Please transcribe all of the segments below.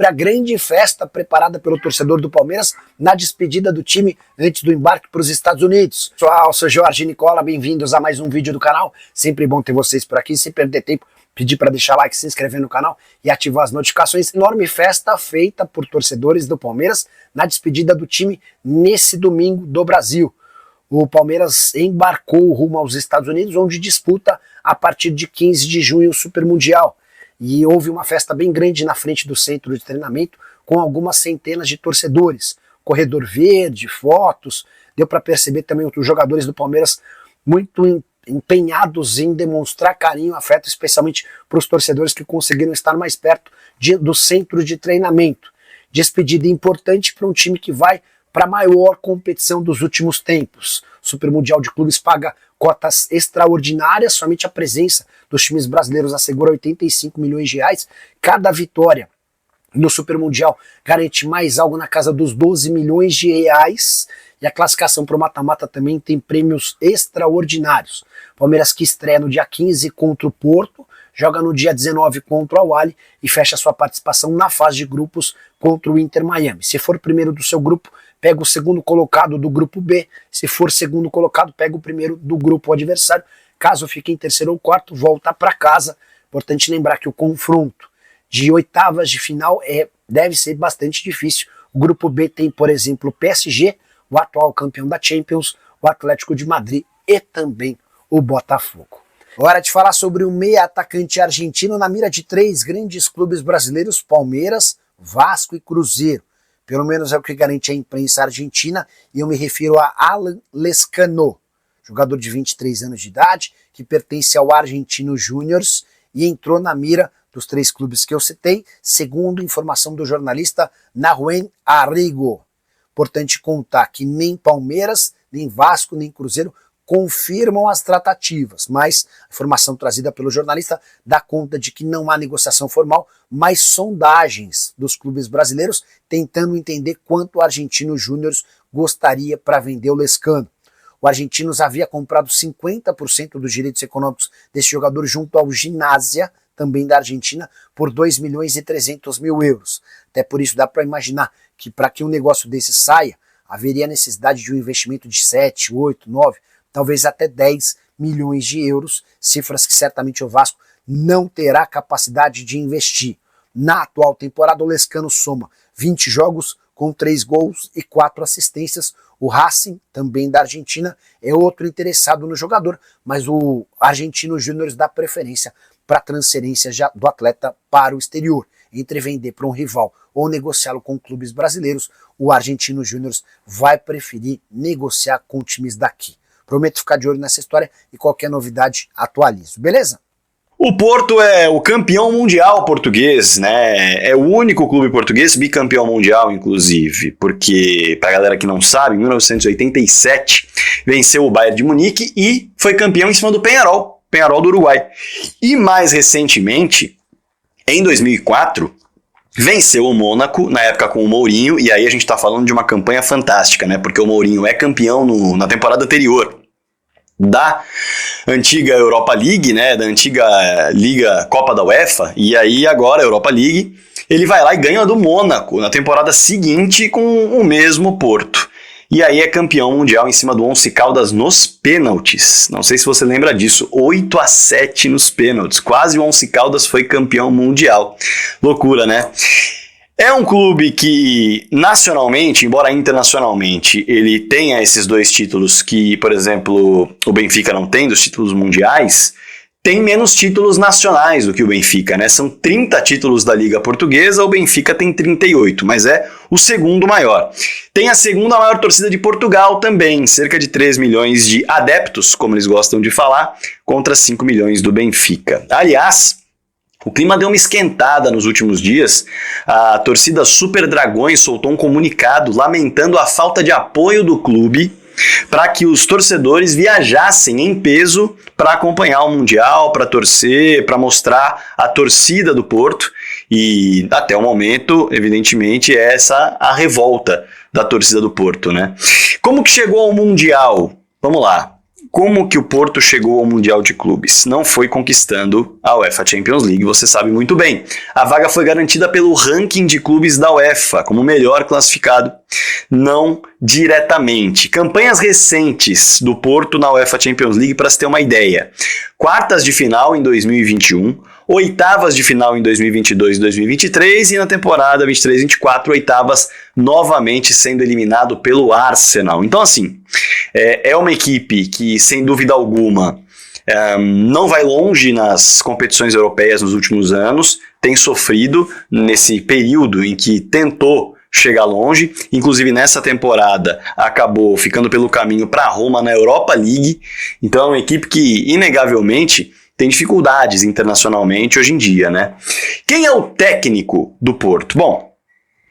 A grande festa preparada pelo torcedor do Palmeiras na despedida do time antes do embarque para os Estados Unidos. Pessoal, sou Jorge Nicola, bem-vindos a mais um vídeo do canal. Sempre bom ter vocês por aqui, sem perder tempo, pedir para deixar like, se inscrever no canal e ativar as notificações. Enorme festa feita por torcedores do Palmeiras na despedida do time nesse domingo do Brasil. O Palmeiras embarcou rumo aos Estados Unidos, onde disputa a partir de 15 de junho o Super Mundial. E houve uma festa bem grande na frente do centro de treinamento, com algumas centenas de torcedores. Corredor verde, fotos, deu para perceber também os jogadores do Palmeiras muito empenhados em demonstrar carinho, afeto, especialmente para os torcedores que conseguiram estar mais perto do centro de treinamento. Despedida importante para um time que vai para a maior competição dos últimos tempos. O Super Mundial de Clubes paga cotas extraordinárias, somente a presença dos times brasileiros assegura 85 milhões de reais. Cada vitória no Super Mundial garante mais algo na casa dos 12 milhões de reais. E a classificação para o mata-mata também tem prêmios extraordinários. Palmeiras que estreia no dia 15 contra o Porto, joga no dia 19 contra o Al-Ahly e fecha sua participação na fase de grupos contra o Inter Miami. Se for primeiro do seu grupo, pega o segundo colocado do grupo B. Se for segundo colocado, pega o primeiro do grupo adversário. Caso fique em terceiro ou quarto, volta para casa. Importante lembrar que o confronto de oitavas de final deve ser bastante difícil. O grupo B tem, por exemplo, o PSG, o atual campeão da Champions, o Atlético de Madrid e também o Botafogo. Hora de falar sobre o meia atacante argentino na mira de três grandes clubes brasileiros, Palmeiras, Vasco e Cruzeiro. Pelo menos é o que garante a imprensa argentina, e eu me refiro a Alan Lezcano, jogador de 23 anos de idade, que pertence ao Argentinos Júniors e entrou na mira dos três clubes que eu citei, segundo informação do jornalista Nahuen Arrigo. Importante contar que nem Palmeiras, nem Vasco, nem Cruzeiro confirmam as tratativas, mas a informação trazida pelo jornalista dá conta de que não há negociação formal, mas sondagens dos clubes brasileiros tentando entender quanto o Argentinos Júniors gostaria para vender o Lezcano. O Argentinos havia comprado 50% dos direitos econômicos desse jogador junto ao Ginásia, também da Argentina, por 2 milhões e 300 mil euros. Até por isso dá para imaginar que para que um negócio desse saia, haveria necessidade de um investimento de 7, 8, 9, talvez até 10 milhões de euros, cifras que certamente o Vasco não terá capacidade de investir. Na atual temporada, o Lezcano soma 20 jogos com 3 gols e 4 assistências. O Racing, também da Argentina, é outro interessado no jogador, mas o Argentinos Júniors dá preferência para a transferência do atleta para o exterior. Entre vender para um rival ou negociá-lo com clubes brasileiros, o Argentinos Júniors vai preferir negociar com times daqui. Prometo ficar de olho nessa história e qualquer novidade atualizo, beleza? O Porto é o campeão mundial português, né? É o único clube português bicampeão mundial, inclusive, porque, pra galera que não sabe, em 1987 venceu o Bayern de Munique e foi campeão em cima do Peñarol do Uruguai. E mais recentemente, em 2004, venceu o Mônaco, na época com o Mourinho, e aí a gente tá falando de uma campanha fantástica, né? Porque o Mourinho é campeão na temporada anterior da antiga Europa League, né, da antiga Liga Copa da UEFA, e aí agora a Europa League, ele vai lá e ganha do Mônaco na temporada seguinte com o mesmo Porto. E aí é campeão mundial em cima do Once Caldas nos pênaltis. Não sei se você lembra disso, 8-7 nos pênaltis. Quase o Once Caldas foi campeão mundial. Loucura, né? É um clube que, nacionalmente, embora internacionalmente, ele tenha esses dois títulos que, por exemplo, o Benfica não tem, dos títulos mundiais, tem menos títulos nacionais do que o Benfica, né? São 30 títulos da Liga Portuguesa, o Benfica tem 38, mas é o segundo maior. Tem a segunda maior torcida de Portugal também, cerca de 3 milhões de adeptos, como eles gostam de falar, contra 5 milhões do Benfica. Aliás, o clima deu uma esquentada nos últimos dias. A torcida Super Dragões soltou um comunicado lamentando a falta de apoio do clube para que os torcedores viajassem em peso para acompanhar o Mundial, para torcer, para mostrar a torcida do Porto. E até o momento, evidentemente, é essa a revolta da torcida do Porto, né? Como que chegou ao Mundial? Vamos lá. como que o Porto chegou ao Mundial de Clubes? Não foi conquistando a UEFA Champions League, você sabe muito bem. A vaga foi garantida pelo ranking de clubes da UEFA, como o melhor classificado, não diretamente. Campanhas recentes do Porto na UEFA Champions League, para se ter uma ideia. Quartas de final em 2021, oitavas de final em 2022 e 2023 e na temporada 23-24, oitavas novamente sendo eliminado pelo Arsenal. Então assim, é uma equipe que sem dúvida alguma não vai longe nas competições europeias nos últimos anos, tem sofrido nesse período em que tentou chegar longe, inclusive nessa temporada acabou ficando pelo caminho para Roma na Europa League, então é uma equipe que inegavelmente tem dificuldades internacionalmente hoje em dia, né? Quem é o técnico do Porto? Bom,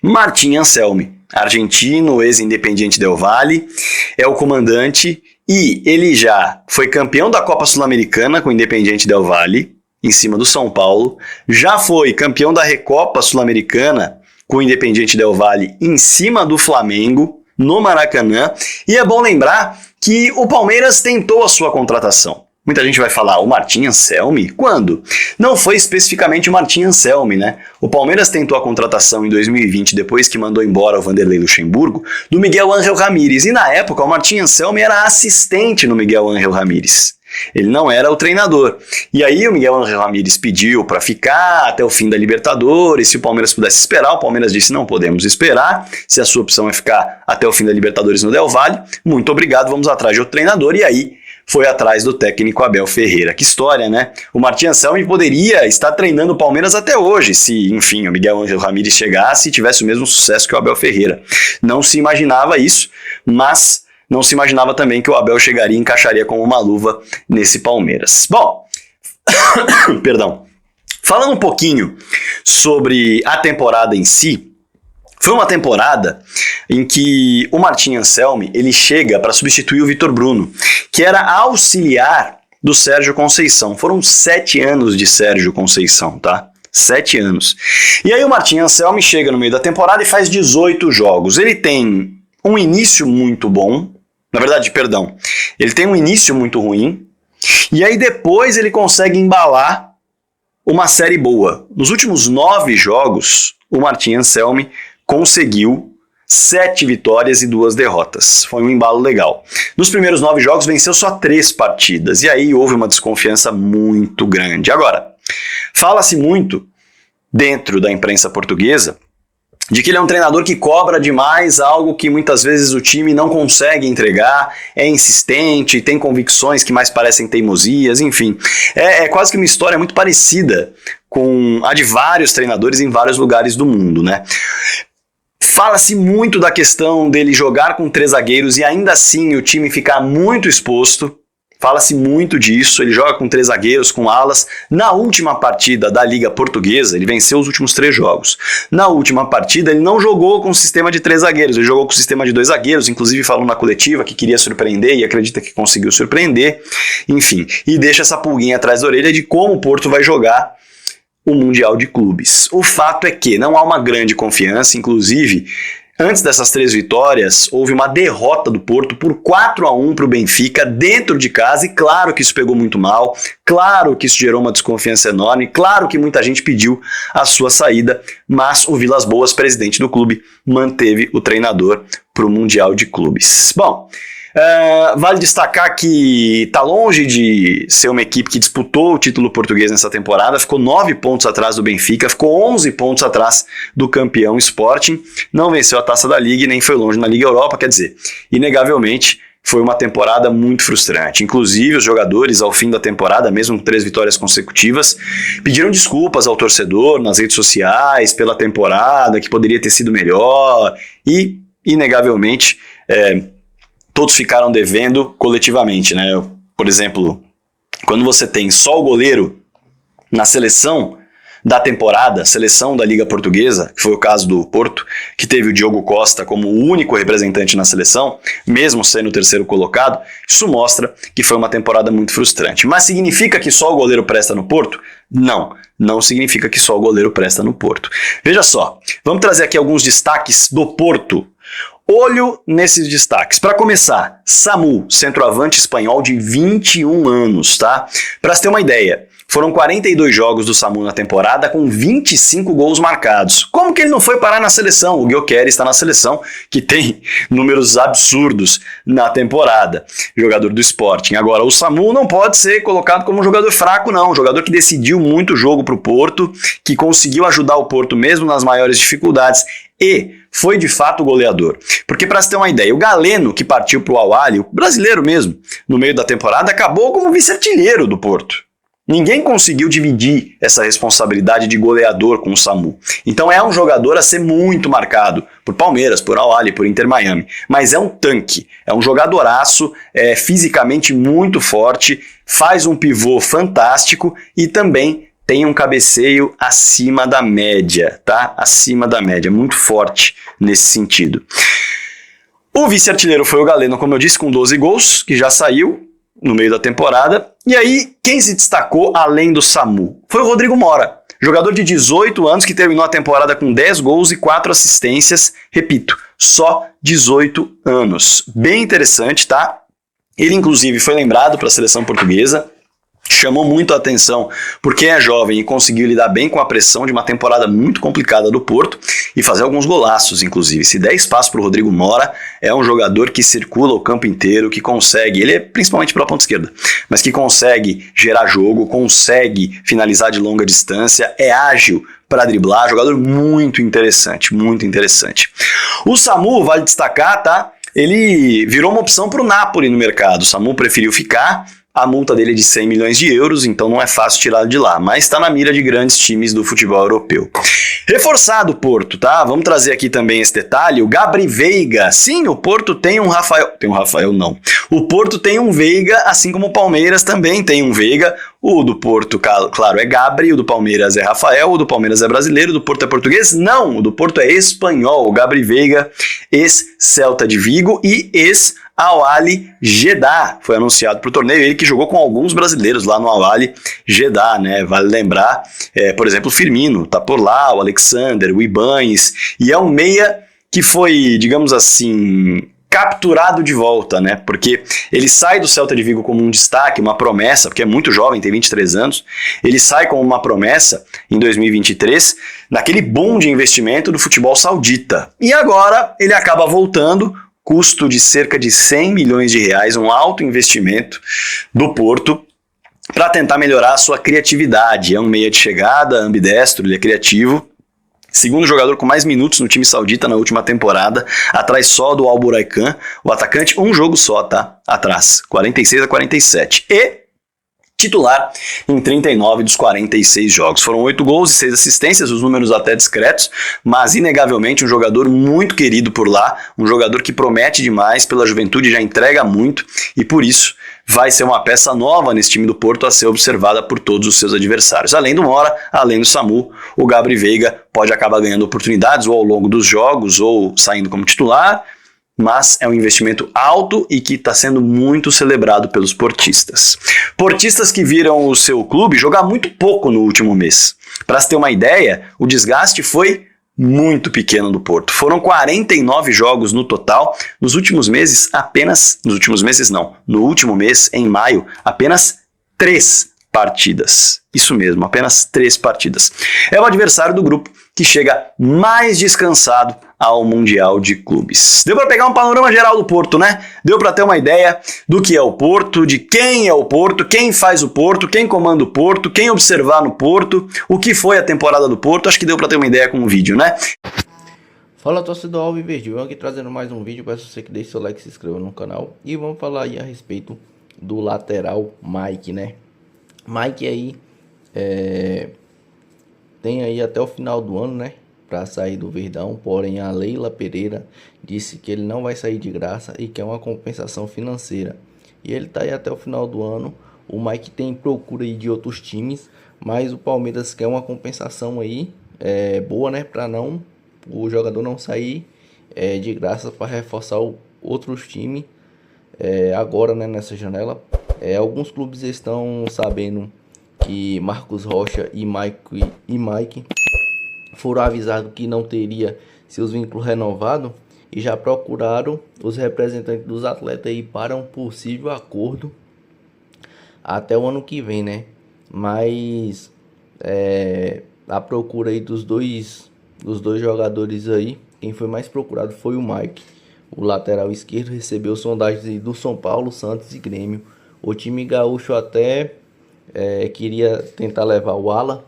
Martín Anselmi, argentino, ex-Independiente del Valle, é o comandante e ele já foi campeão da Copa Sul-Americana com o Independiente del Valle, em cima do São Paulo, já foi campeão da Recopa Sul-Americana com o Independiente del Valle em cima do Flamengo, no Maracanã, e é bom lembrar que o Palmeiras tentou a sua contratação. Muita gente vai falar, o Martín Anselmi? Quando? Não foi especificamente o Martín Anselmi, né? O Palmeiras tentou a contratação em 2020, depois que mandou embora o Vanderlei Luxemburgo, do Miguel Ángel Ramírez, e na época o Martín Anselmi era assistente no Miguel Ángel Ramírez. Ele não era o treinador. E aí o Miguel Ángel Ramírez pediu para ficar até o fim da Libertadores, se o Palmeiras pudesse esperar, o Palmeiras disse não podemos esperar, se a sua opção é ficar até o fim da Libertadores no Del Valle, muito obrigado, vamos atrás de outro treinador, e aí foi atrás do técnico Abel Ferreira. Que história, né? O Martín Anselmi poderia estar treinando o Palmeiras até hoje, se, enfim, o Miguel Ángel Ramírez chegasse e tivesse o mesmo sucesso que o Abel Ferreira. Não se imaginava isso, mas não se imaginava também que o Abel chegaria e encaixaria como uma luva nesse Palmeiras. Bom, perdão. Falando um pouquinho sobre a temporada em si, foi uma temporada em que o Martín Anselmi ele chega para substituir o Vitor Bruno, que era auxiliar do Sérgio Conceição. Foram 7 anos de Sérgio Conceição, tá? 7 anos. E aí o Martín Anselmi chega no meio da temporada e faz 18 jogos. Ele tem um início muito bom, na verdade, perdão, ele tem um início muito ruim, e aí depois ele consegue embalar uma série boa. Nos últimos 9 jogos, o Martín Anselmi conseguiu 7 vitórias e 2 derrotas. Foi um embalo legal. Nos primeiros 9 jogos, venceu só 3 partidas. E aí houve uma desconfiança muito grande. Agora, fala-se muito dentro da imprensa portuguesa de que ele é um treinador que cobra demais, algo que muitas vezes o time não consegue entregar, é insistente, tem convicções que mais parecem teimosias, enfim. É quase que uma história muito parecida com a de vários treinadores em vários lugares do mundo, né? Fala-se muito da questão dele jogar com 3 zagueiros e ainda assim o time ficar muito exposto. Fala-se muito disso, ele joga com 3 zagueiros, com alas. Na última partida da Liga Portuguesa, ele venceu os últimos 3 jogos. Na última partida, ele não jogou com o sistema de 3 zagueiros, ele jogou com o sistema de 2 zagueiros, inclusive falou na coletiva que queria surpreender e acredita que conseguiu surpreender. Enfim, e deixa essa pulguinha atrás da orelha de como o Porto vai jogar o Mundial de Clubes. O fato é que não há uma grande confiança, inclusive, antes dessas 3 vitórias, houve uma derrota do Porto por 4-1 para o Benfica, dentro de casa, e claro que isso pegou muito mal, claro que isso gerou uma desconfiança enorme, claro que muita gente pediu a sua saída, mas o Vilas Boas, presidente do clube, manteve o treinador para o Mundial de Clubes. Bom, vale destacar que está longe de ser uma equipe que disputou o título português nessa temporada, ficou 9 pontos atrás do Benfica, ficou 11 pontos atrás do campeão Sporting, não venceu a Taça da Liga e nem foi longe na Liga Europa, quer dizer, inegavelmente foi uma temporada muito frustrante. Inclusive os jogadores ao fim da temporada, mesmo com 3 vitórias consecutivas, pediram desculpas ao torcedor nas redes sociais pela temporada, que poderia ter sido melhor e, inegavelmente, todos ficaram devendo coletivamente, né? Por exemplo, quando você tem só o goleiro na seleção da temporada, seleção da Liga Portuguesa, que foi o caso do Porto, que teve o Diogo Costa como o único representante na seleção, mesmo sendo o 3º colocado, isso mostra que foi uma temporada muito frustrante. Mas significa que só o goleiro presta no Porto? Não, não significa que só o goleiro presta no Porto. Veja só, vamos trazer aqui alguns destaques do Porto. Olho nesses destaques. Para começar, Samu, centroavante espanhol de 21 anos, tá? Para você ter uma ideia, foram 42 jogos do Samu na temporada com 25 gols marcados. Como que ele não foi parar na seleção? O Gyökeres está na seleção, que tem números absurdos na temporada. Jogador do Sporting. Agora, o Samu não pode ser colocado como um jogador fraco, não. Um jogador que decidiu muito o jogo para o Porto, que conseguiu ajudar o Porto mesmo nas maiores dificuldades e foi de fato goleador. Porque para você ter uma ideia, o Galeno, que partiu para o Al-Ahly, o brasileiro mesmo, no meio da temporada, acabou como vice-artilheiro do Porto. Ninguém conseguiu dividir essa responsabilidade de goleador com o Samu. Então é um jogador a ser muito marcado por Palmeiras, por Al-Ahly, por Inter Miami. Mas é um tanque, é um jogadoraço, é fisicamente muito forte, faz um pivô fantástico e também tem um cabeceio acima da média, tá? Acima da média, muito forte nesse sentido. O vice-artilheiro foi o Galeno, como eu disse, com 12 gols, que já saiu no meio da temporada. E aí, quem se destacou além do Samu? Foi o Rodrigo Mora, jogador de 18 anos que terminou a temporada com 10 gols e 4 assistências. Repito, só 18 anos. Bem interessante, tá? Ele, inclusive, foi lembrado para a seleção portuguesa. Chamou muito a atenção porque é jovem e conseguiu lidar bem com a pressão de uma temporada muito complicada do Porto e fazer alguns golaços, inclusive. Se der espaço para o Rodrigo Mora, é um jogador que circula o campo inteiro, que consegue, ele é principalmente pela ponta esquerda, mas que consegue gerar jogo, consegue finalizar de longa distância, é ágil para driblar, jogador muito interessante, muito interessante. O Samu, vale destacar, tá? Ele virou uma opção para o Napoli no mercado, o Samu preferiu ficar. A multa dele é de 100 milhões de euros, então não é fácil tirá-lo de lá, mas está na mira de grandes times do futebol europeu. Reforçado o Porto, tá? Vamos trazer aqui também esse detalhe, o Gabri Veiga. Sim, o Porto tem um Rafael... Tem um Rafael, não. O Porto tem um Veiga, assim como o Palmeiras também tem um Veiga. O do Porto, claro, é Gabri, o do Palmeiras é Rafael, o do Palmeiras é brasileiro, o do Porto é português? Não, o do Porto é espanhol. O Gabri Veiga, ex-Celta de Vigo e Al-Ahly Jeddah, foi anunciado para o torneio, ele que jogou com alguns brasileiros lá no Al-Ahly Jeddah, né? Vale lembrar, por exemplo, o Firmino, tá por lá, o Alexander, o Ibañez, e é um meia que foi, digamos assim, capturado de volta, né? Porque ele sai do Celta de Vigo como um destaque, uma promessa, porque é muito jovem, tem 23 anos, ele sai como uma promessa em 2023, naquele boom de investimento do futebol saudita. E agora ele acaba voltando, custo de cerca de 100 milhões de reais, um alto investimento do Porto para tentar melhorar a sua criatividade. É um meia de chegada, ambidestro, ele é criativo. Segundo jogador com mais minutos no time saudita na última temporada, atrás só do Al Buraican, o atacante, um jogo só, tá? Atrás, 46-47. E titular em 39 dos 46 jogos. Foram 8 gols e 6 assistências, os números até discretos, mas inegavelmente um jogador muito querido por lá, um jogador que promete demais, pela juventude já entrega muito e por isso vai ser uma peça nova nesse time do Porto a ser observada por todos os seus adversários. Além do Mora, além do Samu, o Gabri Veiga pode acabar ganhando oportunidades ou ao longo dos jogos ou saindo como titular, mas é um investimento alto e que está sendo muito celebrado pelos portistas. Portistas que viram o seu clube jogar muito pouco no último mês. Para se ter uma ideia, o desgaste foi muito pequeno do Porto. Foram 49 jogos no total. No último mês, em maio, apenas 3 partidas. Isso mesmo, apenas 3 partidas. É o adversário do grupo que chega mais descansado ao Mundial de Clubes. Deu para pegar um panorama geral do Porto, né? Deu para ter uma ideia do que é o Porto, de quem é o Porto, quem faz o Porto, quem comanda o Porto, quem observar no Porto, o que foi a temporada do Porto. Acho que deu para ter uma ideia com o vídeo, né? Fala, torcedor Alviverde, eu aqui trazendo mais um vídeo. Peço você que deixe seu like e se inscreva no canal. E vamos falar aí a respeito do lateral Mike, né? Mike aí tem aí até o final do ano, né, para sair do Verdão, porém a Leila Pereira disse que ele não vai sair de graça e quer uma compensação financeira. E ele tá aí até o final do ano. O Mike tem procura aí de outros times, mas o Palmeiras quer uma compensação aí boa, né, para não o jogador não sair de graça, para reforçar outros times agora, né, nessa janela. Alguns clubes estão sabendo que Marcos Rocha e Mike foram avisados que não teria seus vínculos renovados e já procuraram os representantes dos atletas aí para um possível acordo até o ano que vem, né? Mas a procura aí dos dois jogadores aí, quem foi mais procurado foi o Mike. O lateral esquerdo recebeu sondagens do São Paulo, Santos e Grêmio. O time gaúcho até queria tentar levar o Alan,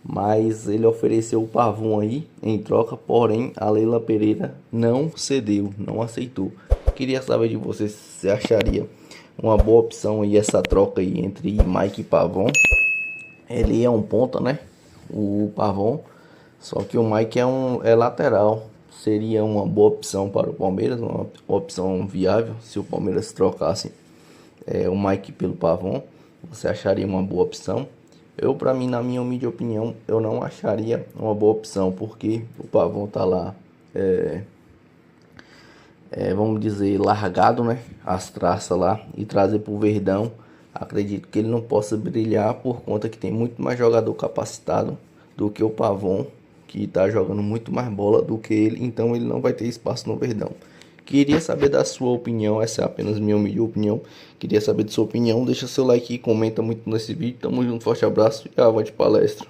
mas ele ofereceu o Pavon aí em troca, porém a Leila Pereira não cedeu, não aceitou. Queria saber de você se você acharia uma boa opção aí essa troca aí entre Mike e Pavon. Ele é um ponta, né? O Pavon, só que o Mike é lateral. Seria uma boa opção para o Palmeiras, uma opção viável se o Palmeiras trocasse o Mike pelo Pavon. Você acharia uma boa opção? Para mim, na minha humilde opinião, eu não acharia uma boa opção, porque o Pavon tá lá, vamos dizer, largado, né? As traças lá, e trazer pro Verdão, acredito que ele não possa brilhar por conta que tem muito mais jogador capacitado do que o Pavon, que tá jogando muito mais bola do que ele, então ele não vai ter espaço no Verdão. Queria saber da sua opinião, essa é apenas minha humilde opinião. Queria saber da sua opinião, deixa seu like e comenta muito nesse vídeo. Tamo junto, forte abraço e avante palestra.